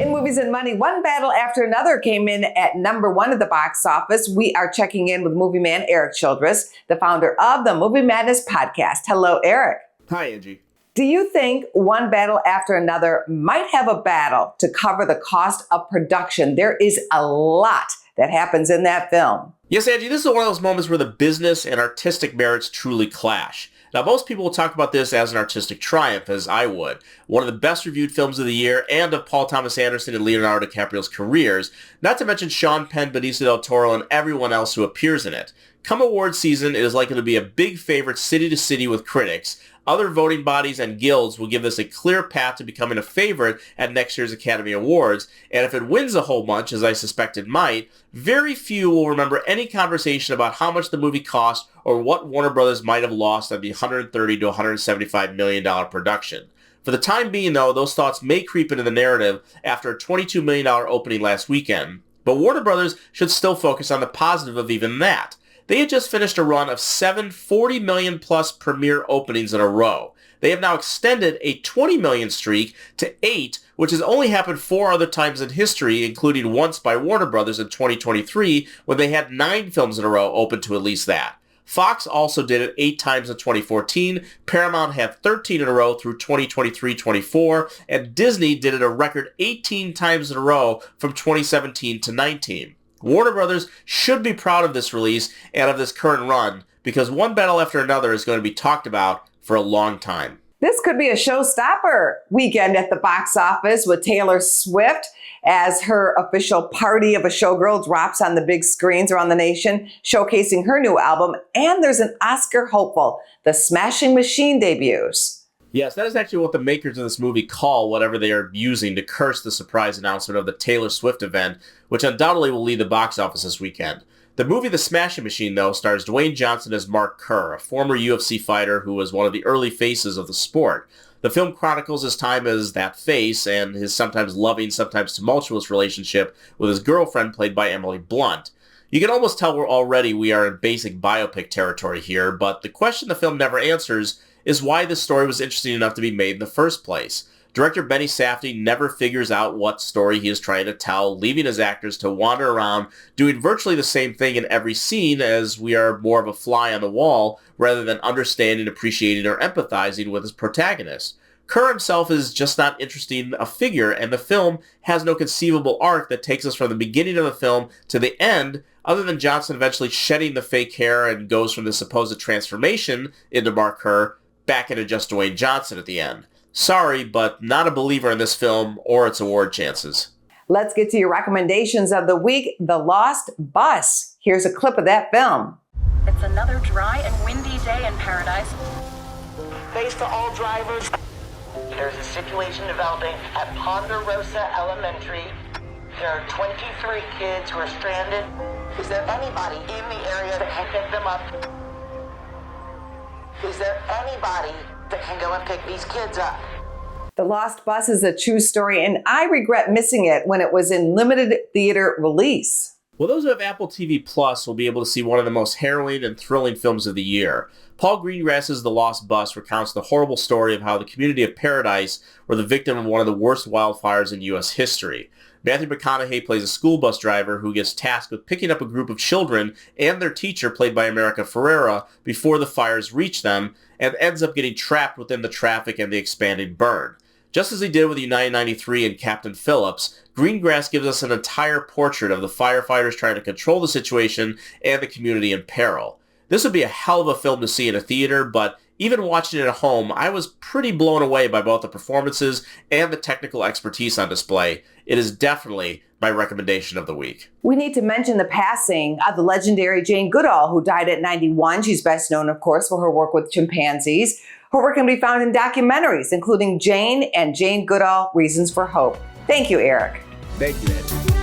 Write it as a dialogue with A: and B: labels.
A: In Movies and Money, one battle after another came in at number one at the box office. We are checking in with movie man Erik Childress, the founder of the Movie Madness podcast. Hello, Erik.
B: Hi, Angie.
A: Do you think one battle after another might have a battle to cover the cost of production? There is a lot that happens in that film.
B: Yes, Angie, this is one of those moments where the business and artistic merits truly clash. Now, most people will talk about this as an artistic triumph, as I would. One of the best reviewed films of the year and of Paul Thomas Anderson and Leonardo DiCaprio's careers, not to mention Sean Penn, Benicio del Toro, and everyone else who appears in it. Come award season, it is likely to be a big favorite city to city with critics. Other voting bodies and guilds will give this a clear path to becoming a favorite at next year's Academy Awards, and if it wins a whole bunch, as I suspect it might, very few will remember any conversation about how much the movie cost or what Warner Brothers might have lost on the $130 to $175 million production. For the time being, though, those thoughts may creep into the narrative after a $22 million opening last weekend, but Warner Brothers should still focus on the positive of even that. They had just finished a run of 7 $40 million plus premiere openings in a row. They have now extended a 20 million streak to 8, which has only happened 4 other times in history, including once by Warner Brothers in 2023 when they had 9 films in a row open to at least that. Fox also did it 8 times in 2014, Paramount had 13 in a row through 2023-24, and Disney did it a record 18 times in a row from 2017 to 19. Warner Brothers should be proud of this release and of this current run, because one battle after another is going to be talked about for a long time.
A: This could be a showstopper weekend at the box office with Taylor Swift as her official Party of a Showgirl drops on the big screens around the nation, showcasing her new album. And there's an Oscar hopeful. The Smashing Machine debuts.
B: Yes, that is actually what the makers of this movie call whatever they are using to curse the surprise announcement of the Taylor Swift event, which undoubtedly will lead the box office this weekend. The movie The Smashing Machine, though, stars Dwayne Johnson as Mark Kerr, a former UFC fighter who was one of the early faces of the sport. The film chronicles his time as that face and his sometimes loving, sometimes tumultuous relationship with his girlfriend, played by Emily Blunt. You can almost tell we are in basic biopic territory here, but the question the film never answers is why this story was interesting enough to be made in the first place. Director Benny Safdie never figures out what story he is trying to tell, leaving his actors to wander around doing virtually the same thing in every scene, as we are more of a fly on the wall rather than understanding, appreciating, or empathizing with his protagonist. Kerr himself is just not interesting a figure, and the film has no conceivable arc that takes us from the beginning of the film to the end, other than Johnson eventually shedding the fake hair and goes from the supposed transformation into Mark Kerr back into just Dwayne Johnson at the end. Sorry, but not a believer in this film or its award chances.
A: Let's get to your recommendations of the week. The Lost Bus. Here's a clip of that film.
C: It's another dry and windy day in paradise.
D: Thanks to all drivers. There's a situation developing at Ponderosa Elementary. There are 23 kids who are stranded. Is there anybody in the area that can pick them up? Is there anybody that can go and pick these kids up?
A: The Lost Bus is a true story, and I regret missing it when it was in limited theater release.
B: Well, those who have Apple TV Plus will be able to see one of the most harrowing and thrilling films of the year. Paul Greengrass's The Lost Bus recounts the horrible story of how the community of Paradise were the victim of one of the worst wildfires in U.S. history. Matthew McConaughey plays a school bus driver who gets tasked with picking up a group of children and their teacher, played by America Ferrera, before the fires reach them, and ends up getting trapped within the traffic and the expanding burn. Just as he did with United 93 and Captain Phillips, Greengrass gives us an entire portrait of the firefighters trying to control the situation and the community in peril. This would be a hell of a film to see in a theater, but even watching it at home, I was pretty blown away by both the performances and the technical expertise on display. It is definitely my recommendation of the week.
A: We need to mention the passing of the legendary Jane Goodall, who died at 91. She's best known, of course, for her work with chimpanzees. Her work can be found in documentaries, including Jane and Jane Goodall, Reasons for Hope. Thank you, Erik.
B: Thank you, Angie.